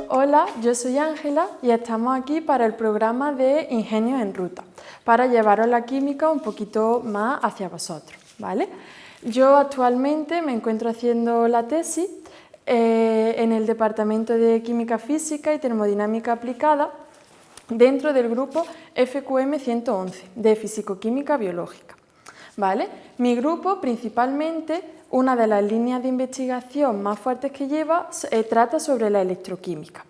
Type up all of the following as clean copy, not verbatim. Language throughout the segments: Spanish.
Hola, yo soy Ángela y estamos aquí para el programa de Ingenios en Ruta, para llevaros la química un poquito más hacia vosotros, ¿vale? Yo actualmente me encuentro haciendo la tesis en el Departamento de Química Física y Termodinámica Aplicada dentro del grupo FQM 111 de Fisicoquímica Biológica, ¿vale? Mi grupo principalmente, una de las líneas de investigación más fuertes que lleva, trata sobre la electroquímica.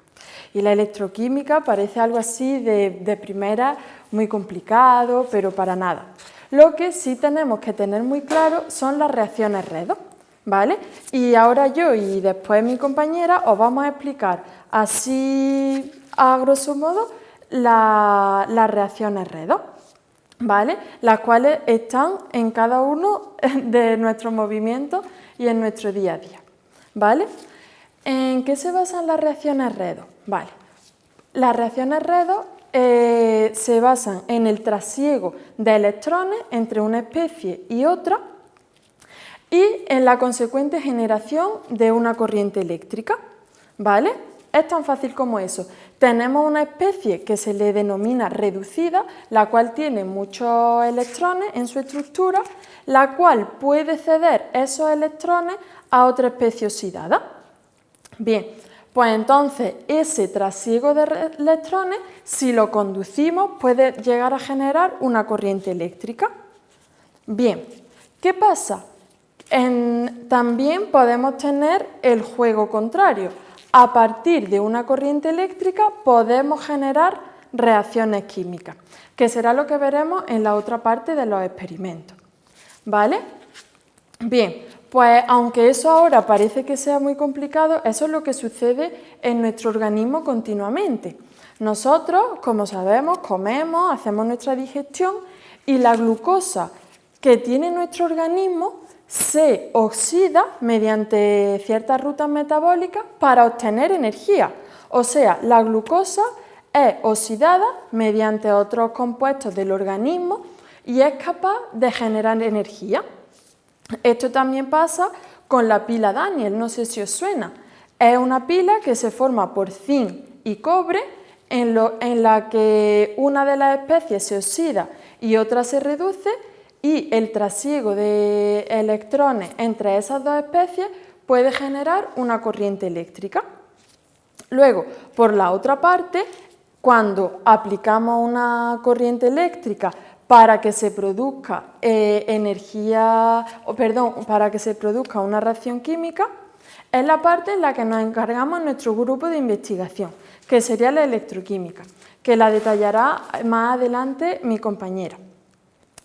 Y la electroquímica parece algo así de primera muy complicado, pero para nada. Lo que sí tenemos que tener muy claro son las reacciones redox, ¿vale? Y ahora yo y después mi compañera os vamos a explicar así a grosso modo las reacciones redox, ¿vale? Las cuales están en cada uno de nuestros movimientos y en nuestro día a día, ¿vale? ¿En qué se basan las reacciones redox? Vale. Las reacciones redox se basan en el trasiego de electrones entre una especie y otra y en la consecuente generación de una corriente eléctrica, ¿vale? Es tan fácil como eso. Tenemos una especie que se le denomina reducida, la cual tiene muchos electrones en su estructura, la cual puede ceder esos electrones a otra especie oxidada. Bien, pues entonces ese trasiego de electrones, si lo conducimos, puede llegar a generar una corriente eléctrica. Bien, ¿qué pasa? También podemos tener el juego contrario. A partir de una corriente eléctrica podemos generar reacciones químicas, que será lo que veremos en la otra parte de los experimentos, ¿vale? Bien, pues aunque eso ahora parece que sea muy complicado, eso es lo que sucede en nuestro organismo continuamente. Nosotros, como sabemos, comemos, hacemos nuestra digestión y la glucosa que tiene nuestro organismo se oxida mediante ciertas rutas metabólicas para obtener energía. O sea, la glucosa es oxidada mediante otros compuestos del organismo y es capaz de generar energía. Esto también pasa con la pila Daniell, no sé si os suena. Es una pila que se forma por zinc y cobre, en la que una de las especies se oxida y otra se reduce, y el trasiego de electrones entre esas dos especies puede generar una corriente eléctrica. Luego, por la otra parte, cuando aplicamos una corriente eléctrica para que se produzca para que se produzca una reacción química, es la parte en la que nos encargamos en nuestro grupo de investigación, que sería la electroquímica, que la detallará más adelante mi compañera,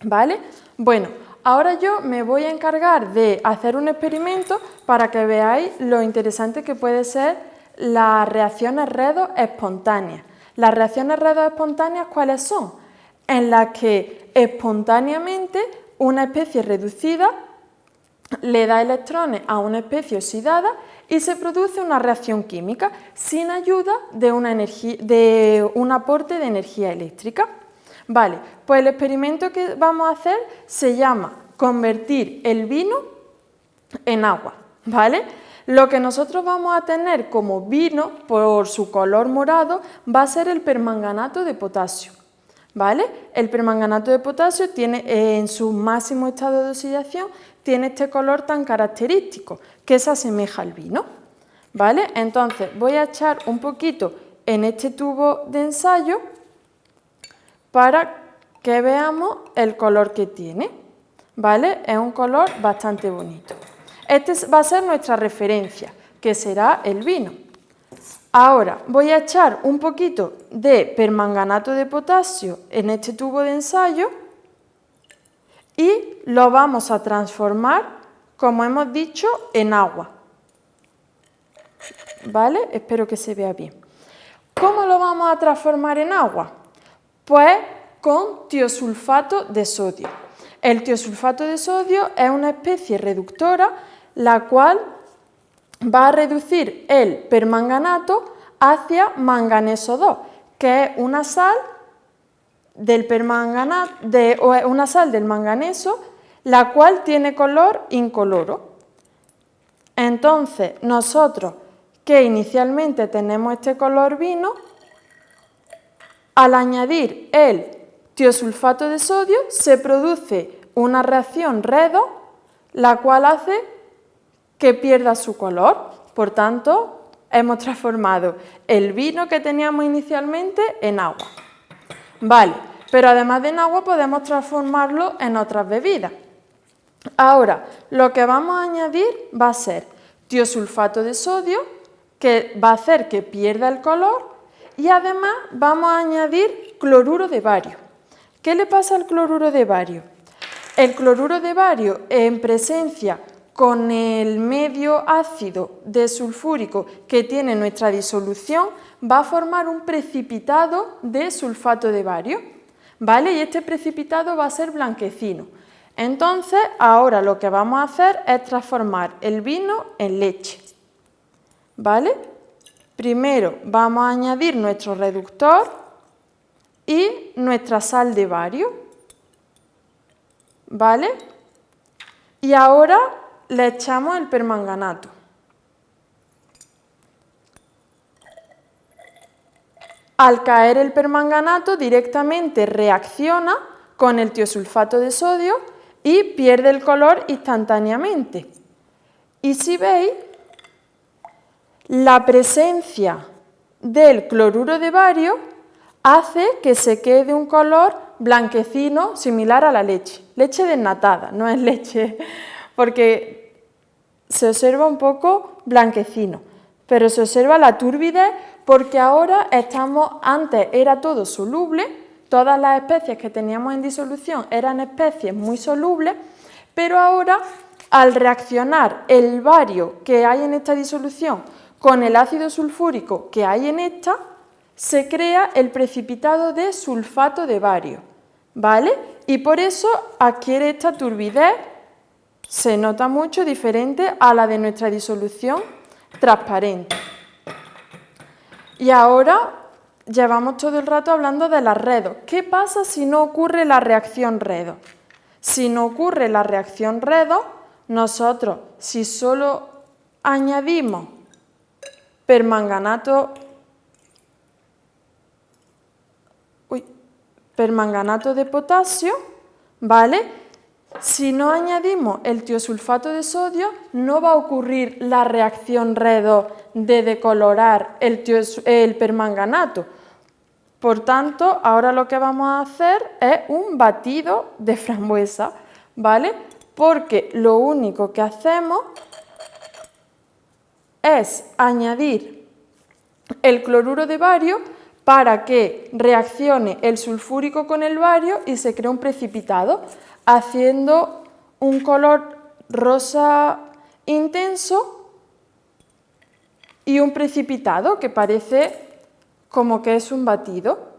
¿vale? Bueno, ahora yo me voy a encargar de hacer un experimento para que veáis lo interesante que puede ser las reacciones redox espontáneas. Las reacciones redox espontáneas, ¿cuáles son? En las que espontáneamente una especie reducida le da electrones a una especie oxidada y se produce una reacción química sin ayuda de un aporte de energía eléctrica. Vale, pues el experimento que vamos a hacer se llama convertir el vino en agua, ¿vale? Lo que nosotros vamos a tener como vino, por su color morado, va a ser el permanganato de potasio, ¿vale? El permanganato de potasio tiene, en su máximo estado de oxidación, tiene este color tan característico, que se asemeja al vino, ¿vale? Entonces voy a echar un poquito en este tubo de ensayo para que veamos el color que tiene, ¿vale? Es un color bastante bonito. Este va a ser nuestra referencia, que será el vino. Ahora voy a echar un poquito de permanganato de potasio en este tubo de ensayo y lo vamos a transformar, como hemos dicho, en agua, ¿vale? Espero que se vea bien. ¿Cómo lo vamos a transformar en agua? Pues con tiosulfato de sodio. El tiosulfato de sodio es una especie reductora la cual va a reducir el permanganato hacia manganeso 2, que es una sal del manganeso, la cual tiene color incoloro. Entonces, nosotros que inicialmente tenemos este color vino, al añadir el tiosulfato de sodio se produce una reacción redox, la cual hace que pierda su color. Por tanto, hemos transformado el vino que teníamos inicialmente en agua. Vale, pero además de en agua podemos transformarlo en otras bebidas. Ahora, lo que vamos a añadir va a ser tiosulfato de sodio, que va a hacer que pierda el color, y además vamos a añadir cloruro de bario. ¿Qué le pasa al cloruro de bario? El cloruro de bario, en presencia con el medio ácido desulfúrico que tiene nuestra disolución, va a formar un precipitado de sulfato de bario, ¿vale? Y este precipitado va a ser blanquecino. Entonces, ahora lo que vamos a hacer es transformar el vino en leche, ¿vale? Primero vamos a añadir nuestro reductor y nuestra sal de bario, ¿vale? Y ahora le echamos el permanganato. Al caer el permanganato directamente reacciona con el tiosulfato de sodio y pierde el color instantáneamente. Y si veis, la presencia del cloruro de bario hace que se quede un color blanquecino similar a la leche. Leche desnatada, no es leche, porque se observa un poco blanquecino, pero se observa la turbidez porque ahora antes era todo soluble, todas las especies que teníamos en disolución eran especies muy solubles, pero ahora al reaccionar el bario que hay en esta disolución con el ácido sulfúrico que hay en esta, se crea el precipitado de sulfato de bario, ¿vale? Y por eso adquiere esta turbidez, se nota mucho diferente a la de nuestra disolución transparente. Y ahora llevamos todo el rato hablando de las redox. ¿Qué pasa si no ocurre la reacción redox? Si no ocurre la reacción redox, nosotros, si solo añadimos permanganato de potasio, ¿vale? Si no añadimos el tiosulfato de sodio, no va a ocurrir la reacción redox de decolorar el permanganato. Por tanto, ahora lo que vamos a hacer es un batido de frambuesa, ¿vale? Porque lo único que hacemos es añadir el cloruro de bario para que reaccione el sulfúrico con el bario y se cree un precipitado, haciendo un color rosa intenso y un precipitado que parece como que es un batido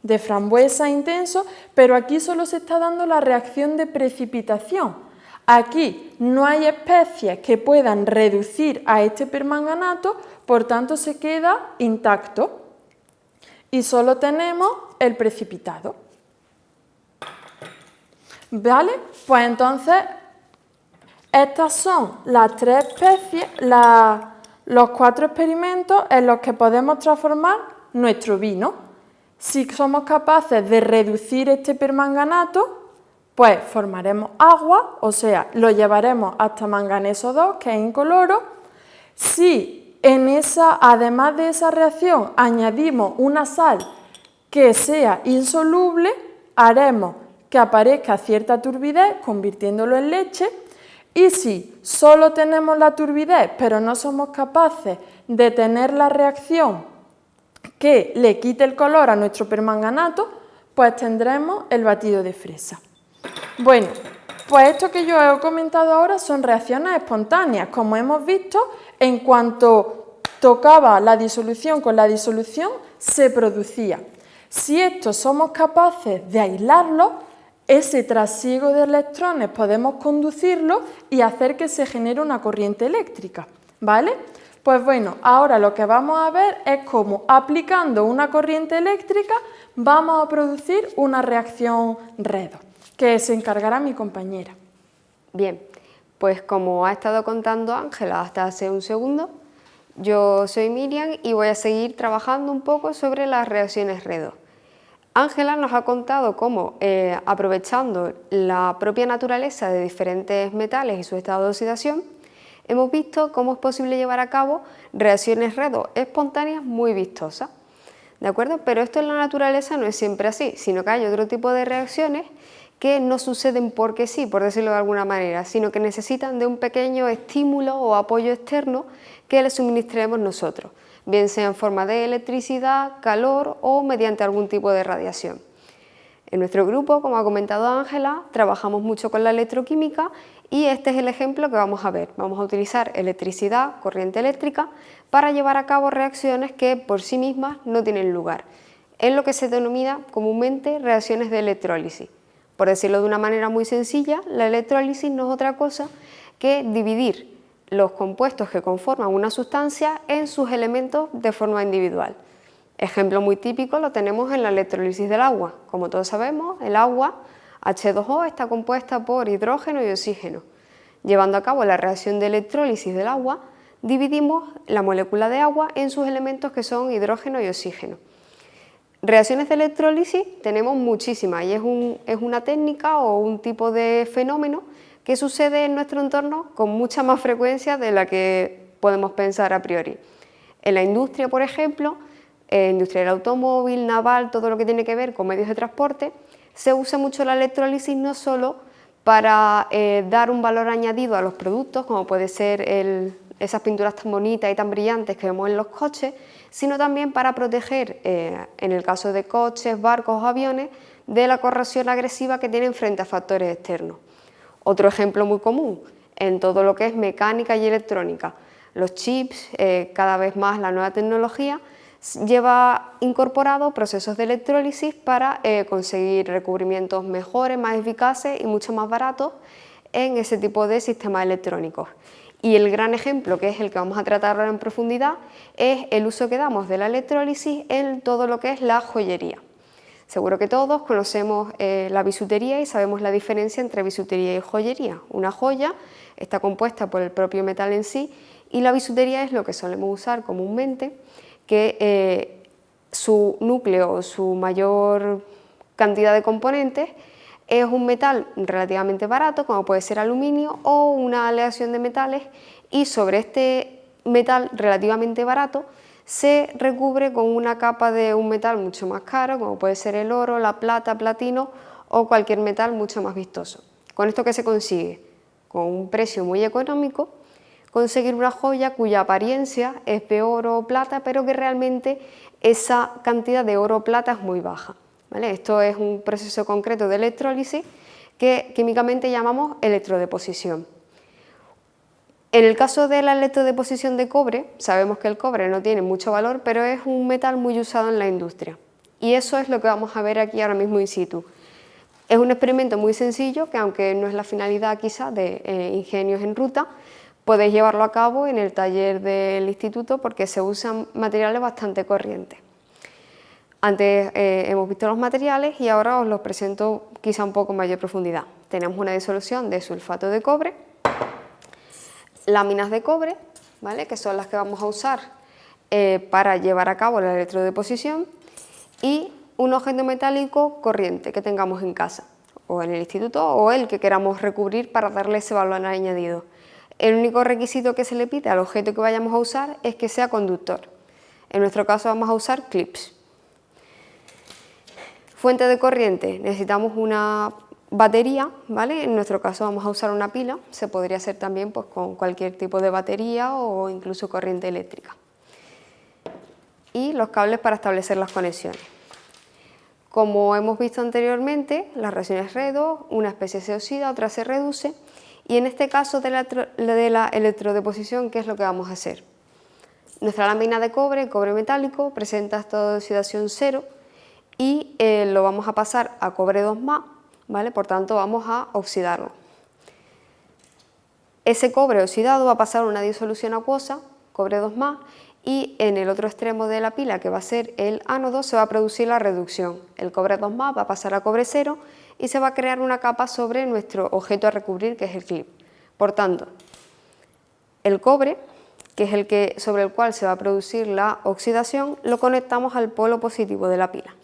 de frambuesa intenso, pero aquí solo se está dando la reacción de precipitación. Aquí no hay especies que puedan reducir a este permanganato, por tanto se queda intacto y solo tenemos el precipitado. ¿Vale? Pues entonces estas son las 3 especies, los 4 experimentos en los que podemos transformar nuestro vino. Si somos capaces de reducir este permanganato, pues formaremos agua, o sea, lo llevaremos hasta manganeso 2, que es incoloro. Si además de esa reacción añadimos una sal que sea insoluble, haremos que aparezca cierta turbidez, convirtiéndolo en leche. Y si solo tenemos la turbidez, pero no somos capaces de tener la reacción que le quite el color a nuestro permanganato, pues tendremos el batido de fresa. Bueno, pues esto que yo he comentado ahora son reacciones espontáneas. Como hemos visto, en cuanto tocaba la disolución con la disolución, se producía. Si esto somos capaces de aislarlo, ese trasiego de electrones podemos conducirlo y hacer que se genere una corriente eléctrica, ¿vale? Pues bueno, ahora lo que vamos a ver es cómo aplicando una corriente eléctrica vamos a producir una reacción redox, que se encargará mi compañera. Bien, pues como ha estado contando Ángela hasta hace un segundo, yo soy Miriam y voy a seguir trabajando un poco sobre las reacciones redox. Ángela nos ha contado cómo, aprovechando la propia naturaleza de diferentes metales y su estado de oxidación, hemos visto cómo es posible llevar a cabo reacciones redox espontáneas muy vistosas. ¿De acuerdo? Pero esto en la naturaleza no es siempre así, sino que hay otro tipo de reacciones que no suceden porque sí, por decirlo de alguna manera, sino que necesitan de un pequeño estímulo o apoyo externo que les suministremos nosotros, bien sea en forma de electricidad, calor o mediante algún tipo de radiación. En nuestro grupo, como ha comentado Ángela, trabajamos mucho con la electroquímica y este es el ejemplo que vamos a ver. Vamos a utilizar electricidad, corriente eléctrica, para llevar a cabo reacciones que por sí mismas no tienen lugar. Es lo que se denomina comúnmente reacciones de electrólisis. Por decirlo de una manera muy sencilla, la electrólisis no es otra cosa que dividir los compuestos que conforman una sustancia en sus elementos de forma individual. Ejemplo muy típico lo tenemos en la electrólisis del agua. Como todos sabemos, el agua H2O está compuesta por hidrógeno y oxígeno. Llevando a cabo la reacción de electrólisis del agua, dividimos la molécula de agua en sus elementos que son hidrógeno y oxígeno. Reacciones de electrólisis tenemos muchísimas y es una técnica o un tipo de fenómeno que sucede en nuestro entorno con mucha más frecuencia de la que podemos pensar a priori. En la industria, por ejemplo, industria del automóvil, naval, todo lo que tiene que ver con medios de transporte, se usa mucho la electrólisis no solo para dar un valor añadido a los productos, como puede ser esas pinturas tan bonitas y tan brillantes que vemos en los coches, sino también para proteger, en el caso de coches, barcos o aviones, de la corrosión agresiva que tienen frente a factores externos. Otro ejemplo muy común en todo lo que es mecánica y electrónica, los chips, cada vez más la nueva tecnología, lleva incorporado procesos de electrólisis para conseguir recubrimientos mejores, más eficaces y mucho más baratos en ese tipo de sistemas electrónicos. Y el gran ejemplo, que es el que vamos a tratar ahora en profundidad, es el uso que damos de la electrólisis en todo lo que es la joyería. Seguro que todos conocemos la bisutería y sabemos la diferencia entre bisutería y joyería. Una joya está compuesta por el propio metal en sí y la bisutería es lo que solemos usar comúnmente, que su núcleo o su mayor cantidad de componentes es un metal relativamente barato, como puede ser aluminio o una aleación de metales, y sobre este metal relativamente barato se recubre con una capa de un metal mucho más caro, como puede ser el oro, la plata, platino o cualquier metal mucho más vistoso. ¿Con esto qué se consigue? Con un precio muy económico, conseguir una joya cuya apariencia es de oro o plata, pero que realmente esa cantidad de oro o plata es muy baja. ¿Vale? Esto es un proceso concreto de electrólisis que químicamente llamamos electrodeposición. En el caso de la electrodeposición de cobre, sabemos que el cobre no tiene mucho valor, pero es un metal muy usado en la industria. Y eso es lo que vamos a ver aquí ahora mismo in situ. Es un experimento muy sencillo que, aunque no es la finalidad quizá de Ingenios en Ruta, podéis llevarlo a cabo en el taller del instituto porque se usan materiales bastante corrientes. Antes hemos visto los materiales y ahora os los presento quizá un poco en mayor profundidad. Tenemos una disolución de sulfato de cobre, láminas de cobre, ¿vale?, que son las que vamos a usar para llevar a cabo la electrodeposición, y un objeto metálico corriente que tengamos en casa o en el instituto o el que queramos recubrir para darle ese valor añadido. El único requisito que se le pide al objeto que vayamos a usar es que sea conductor. En nuestro caso vamos a usar clips. Fuente de corriente, necesitamos una batería, ¿vale? En nuestro caso vamos a usar una pila, se podría hacer también pues, con cualquier tipo de batería o incluso corriente eléctrica. Y los cables para establecer las conexiones. Como hemos visto anteriormente, las reacciones redox, una especie se oxida, otra se reduce, y en este caso de la electrodeposición, ¿qué es lo que vamos a hacer? Nuestra lámina de cobre metálico, presenta estado de oxidación 0, y lo vamos a pasar a cobre 2+, ¿vale? Por tanto, vamos a oxidarlo. Ese cobre oxidado va a pasar a una disolución acuosa, cobre 2+, y en el otro extremo de la pila, que va a ser el ánodo, se va a producir la reducción. El cobre 2+ va a pasar a cobre 0 y se va a crear una capa sobre nuestro objeto a recubrir, que es el clip. Por tanto, el cobre, que es el sobre el cual se va a producir la oxidación, lo conectamos al polo positivo de la pila.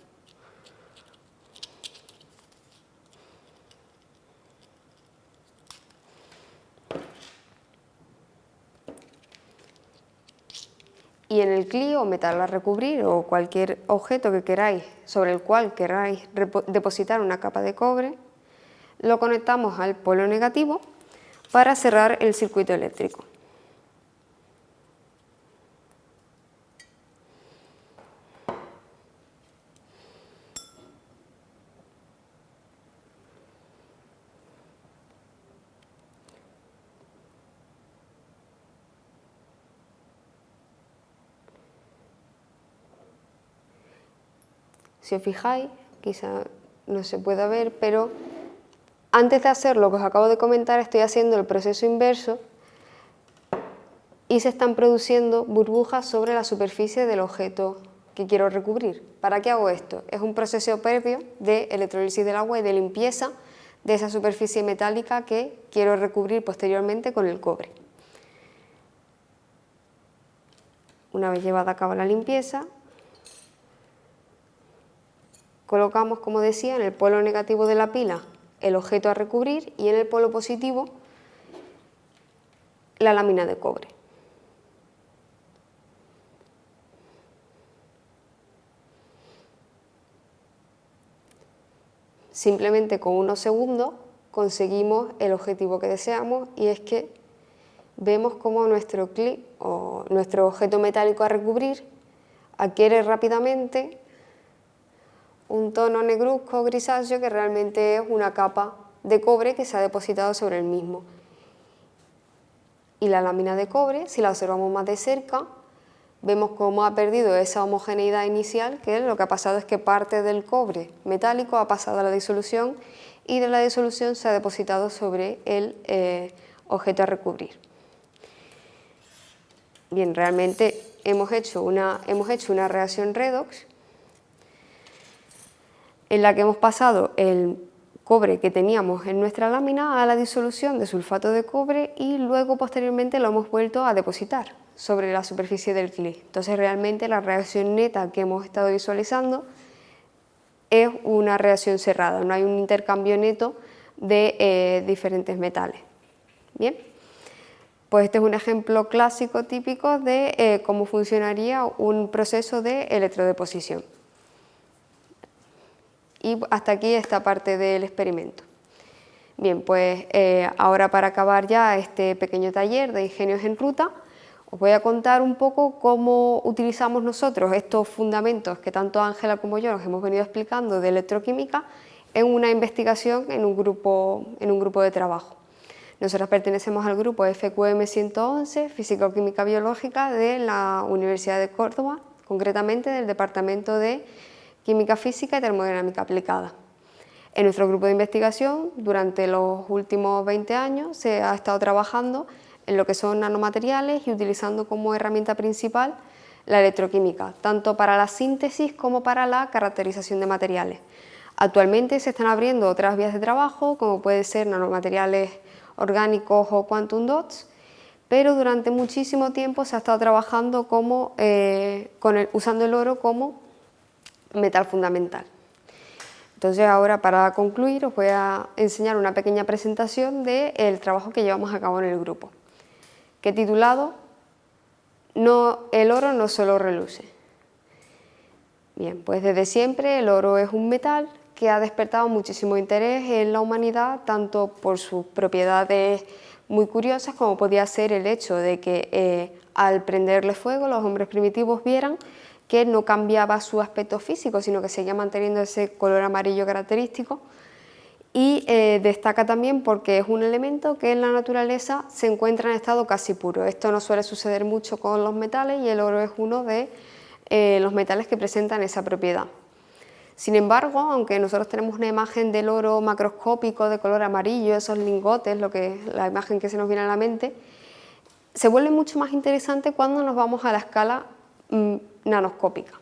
Y en el clip o metal a recubrir o cualquier objeto que queráis, sobre el cual queráis depositar una capa de cobre, lo conectamos al polo negativo para cerrar el circuito eléctrico. Si os fijáis, quizá no se pueda ver, pero antes de hacer lo que os acabo de comentar, estoy haciendo el proceso inverso y se están produciendo burbujas sobre la superficie del objeto que quiero recubrir. ¿Para qué hago esto? Es un proceso previo de electrólisis del agua y de limpieza de esa superficie metálica que quiero recubrir posteriormente con el cobre. Una vez llevada a cabo la limpieza, colocamos, como decía, en el polo negativo de la pila el objeto a recubrir y en el polo positivo la lámina de cobre. Simplemente con unos segundos conseguimos el objetivo que deseamos, y es que vemos cómo nuestro clip o nuestro objeto metálico a recubrir adquiere rápidamente un tono negruzco grisáceo que realmente es una capa de cobre que se ha depositado sobre el mismo. Y la lámina de cobre, si la observamos más de cerca, vemos cómo ha perdido esa homogeneidad inicial, que lo que ha pasado es que parte del cobre metálico ha pasado a la disolución y de la disolución se ha depositado sobre el objeto a recubrir. Bien, realmente hemos hecho una reacción redox en la que hemos pasado el cobre que teníamos en nuestra lámina a la disolución de sulfato de cobre y luego posteriormente lo hemos vuelto a depositar sobre la superficie del clip. Entonces realmente la reacción neta que hemos estado visualizando es una reacción cerrada, no hay un intercambio neto de diferentes metales. Bien, pues este es un ejemplo clásico típico de cómo funcionaría un proceso de electrodeposición. Y hasta aquí esta parte del experimento. Bien, pues ahora para acabar ya este pequeño taller de ingenios en ruta, os voy a contar un poco cómo utilizamos nosotros estos fundamentos que tanto Ángela como yo nos hemos venido explicando de electroquímica en una investigación en un grupo de trabajo. Nosotros pertenecemos al grupo FQM 111, Físico-Química Biológica de la Universidad de Córdoba, concretamente del Departamento de Química Física y Termodinámica Aplicada. En nuestro grupo de investigación, durante los últimos 20 años, se ha estado trabajando en lo que son nanomateriales y utilizando como herramienta principal la electroquímica, tanto para la síntesis como para la caracterización de materiales. Actualmente se están abriendo otras vías de trabajo, como puede ser nanomateriales orgánicos o quantum dots, pero durante muchísimo tiempo se ha estado trabajando usando el oro como metal fundamental. Entonces ahora, para concluir, os voy a enseñar una pequeña presentación del trabajo que llevamos a cabo en el grupo, que he titulado El oro no solo reluce. Bien, pues desde siempre el oro es un metal que ha despertado muchísimo interés en la humanidad, tanto por sus propiedades muy curiosas, como podía ser el hecho de que al prenderle fuego los hombres primitivos vieran que no cambiaba su aspecto físico, sino que seguía manteniendo ese color amarillo característico. Y destaca también porque es un elemento que en la naturaleza se encuentra en estado casi puro. Esto no suele suceder mucho con los metales y el oro es uno de los metales que presentan esa propiedad. Sin embargo, aunque nosotros tenemos una imagen del oro macroscópico de color amarillo, esos lingotes, la imagen que se nos viene a la mente, se vuelve mucho más interesante cuando nos vamos a la escala nanoscópica.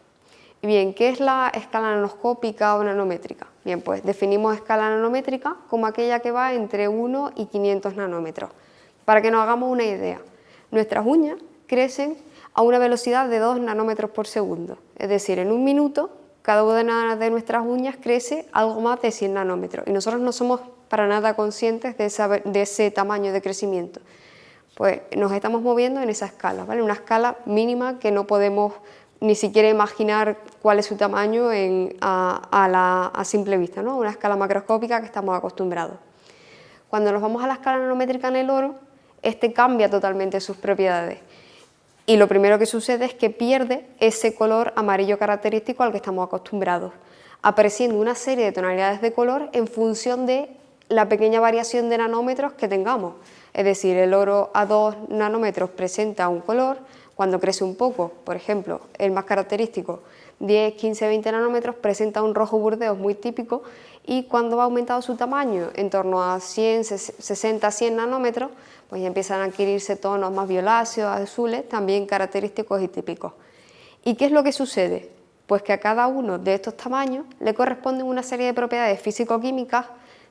Bien, ¿qué es la escala nanoscópica o nanométrica? Bien, pues definimos escala nanométrica como aquella que va entre 1 y 500 nanómetros. Para que nos hagamos una idea, nuestras uñas crecen a una velocidad de 2 nanómetros por segundo, es decir, en un minuto cada una de nuestras uñas crece algo más de 100 nanómetros y nosotros no somos para nada conscientes de ese tamaño de crecimiento. Pues nos estamos moviendo en esa escala, ¿vale? Una escala mínima que no podemos ni siquiera imaginar cuál es su tamaño a simple vista, ¿no? Una escala macroscópica que estamos acostumbrados. Cuando nos vamos a la escala nanométrica en el oro, este cambia totalmente sus propiedades. Y lo primero que sucede es que pierde ese color amarillo característico al que estamos acostumbrados, apareciendo una serie de tonalidades de color en función de la pequeña variación de nanómetros que tengamos. Es decir, el oro a 2 nanómetros presenta un color, cuando crece un poco, por ejemplo, el más característico, 10, 15, 20 nanómetros, presenta un rojo burdeos muy típico, y cuando va aumentado su tamaño en torno a 100, 60, 100 nanómetros, pues ya empiezan a adquirirse tonos más violáceos, azules, también característicos y típicos. ¿Y qué es lo que sucede? Pues que a cada uno de estos tamaños le corresponden una serie de propiedades físico-químicas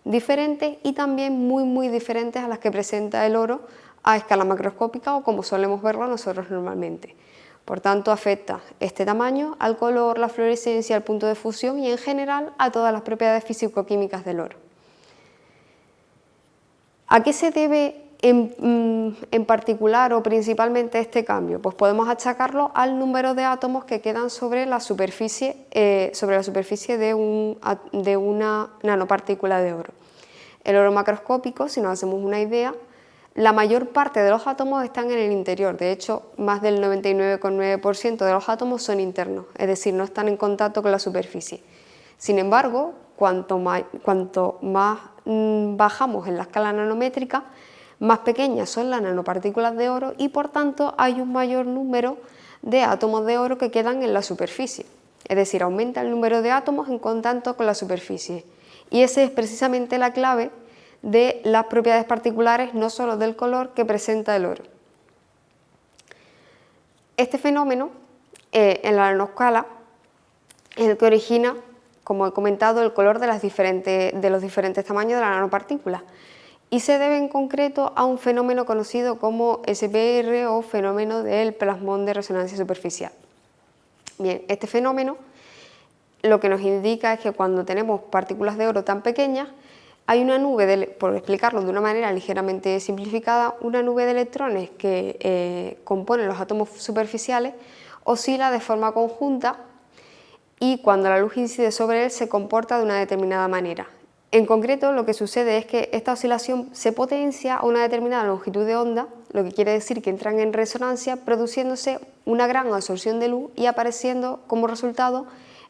diferentes y también muy diferentes a las que presenta el oro a escala macroscópica o como solemos verlo nosotros normalmente. Por tanto, afecta este tamaño al color, la fluorescencia, al punto de fusión y en general a todas las propiedades físico-químicas del oro. ¿A qué se debe en particular o principalmente este cambio? Pues podemos achacarlo al número de átomos que quedan sobre la superficie de una nanopartícula de oro. El oro macroscópico, si nos hacemos una idea, la mayor parte de los átomos están en el interior. De hecho, más del 99,9% de los átomos son internos, es decir, no están en contacto con la superficie. Sin embargo, cuanto más bajamos en la escala nanométrica, más pequeñas son las nanopartículas de oro y por tanto hay un mayor número de átomos de oro que quedan en la superficie. Es decir, aumenta el número de átomos en contacto con la superficie. Y esa es precisamente la clave de las propiedades particulares, no solo del color que presenta el oro. Este fenómeno en la nanoscala es el que origina, como he comentado, el color de los diferentes tamaños de la nanopartícula y se debe en concreto a un fenómeno conocido como SPR o fenómeno del plasmón de resonancia superficial. Bien, este fenómeno lo que nos indica es que cuando tenemos partículas de oro tan pequeñas, hay una nube, por explicarlo de una manera ligeramente simplificada, una nube de electrones que componen los átomos superficiales, oscila de forma conjunta y cuando la luz incide sobre él se comporta de una determinada manera. En concreto, lo que sucede es que esta oscilación se potencia a una determinada longitud de onda, lo que quiere decir que entran en resonancia, produciéndose una gran absorción de luz y apareciendo como resultado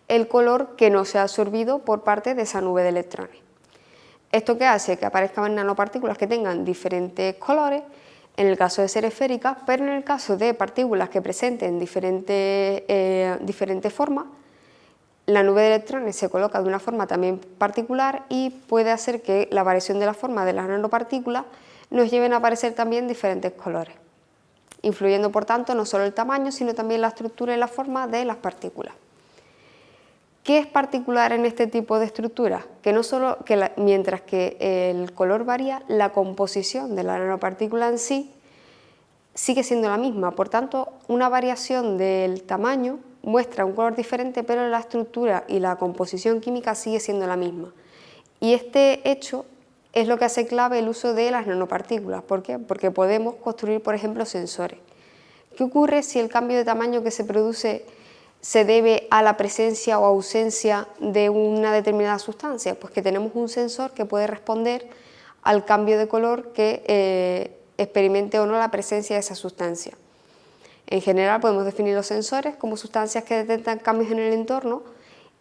el color que no se ha absorbido por parte de esa nube de electrones. ¿Esto qué hace? Que aparezcan nanopartículas que tengan diferentes colores, en el caso de ser esféricas, pero en el caso de partículas que presenten diferentes formas, la nube de electrones se coloca de una forma también particular y puede hacer que la variación de la forma de las nanopartículas nos lleven a aparecer también diferentes colores, influyendo por tanto no solo el tamaño, sino también la estructura y la forma de las partículas. ¿Qué es particular en este tipo de estructuras? Que no solo mientras que el color varía, la composición de la nanopartícula en sí sigue siendo la misma, por tanto una variación del tamaño muestra un color diferente, pero la estructura y la composición química sigue siendo la misma. Y este hecho es lo que hace clave el uso de las nanopartículas. ¿Por qué? Porque podemos construir, por ejemplo, sensores. ¿Qué ocurre si el cambio de tamaño que se produce se debe a la presencia o ausencia de una determinada sustancia? Pues que tenemos un sensor que puede responder al cambio de color que experimente o no la presencia de esa sustancia. En general podemos definir los sensores como sustancias que detectan cambios en el entorno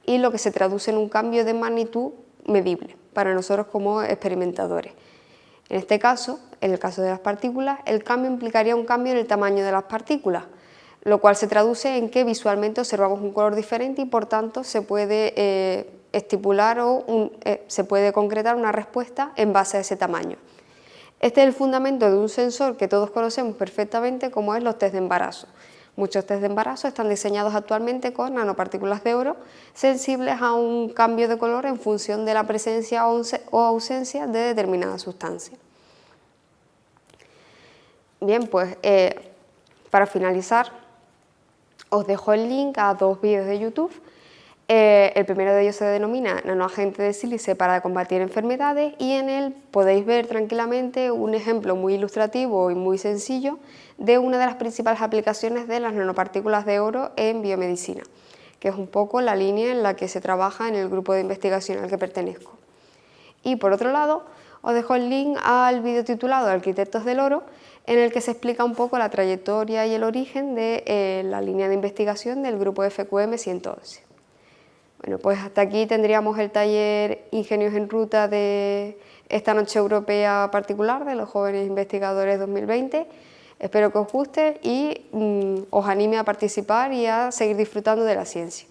y lo que se traduce en un cambio de magnitud medible para nosotros como experimentadores. En este caso, en el caso de las partículas, el cambio implicaría un cambio en el tamaño de las partículas. lo cual se traduce en que visualmente observamos un color diferente y por tanto se puede estipular o se puede concretar una respuesta en base a ese tamaño. Este es el fundamento de un sensor que todos conocemos perfectamente, como es los test de embarazo. Muchos test de embarazo están diseñados actualmente con nanopartículas de oro sensibles a un cambio de color en función de la presencia o ausencia de determinada sustancia. Bien, pues para finalizar os dejo el link a 2 vídeos de YouTube. El primero de ellos se denomina Nanoagente de sílice para combatir enfermedades y en él podéis ver tranquilamente un ejemplo muy ilustrativo y muy sencillo de una de las principales aplicaciones de las nanopartículas de oro en biomedicina, que es un poco la línea en la que se trabaja en el grupo de investigación al que pertenezco. Y por otro lado, os dejo el link al vídeo titulado Arquitectos del Oro, en el que se explica un poco la trayectoria y el origen de la línea de investigación del grupo FQM 111. Bueno, pues hasta aquí tendríamos el taller Ingenios en Ruta de esta Noche Europea particular de los Jóvenes Investigadores 2020. Espero que os guste y os anime a participar y a seguir disfrutando de la ciencia.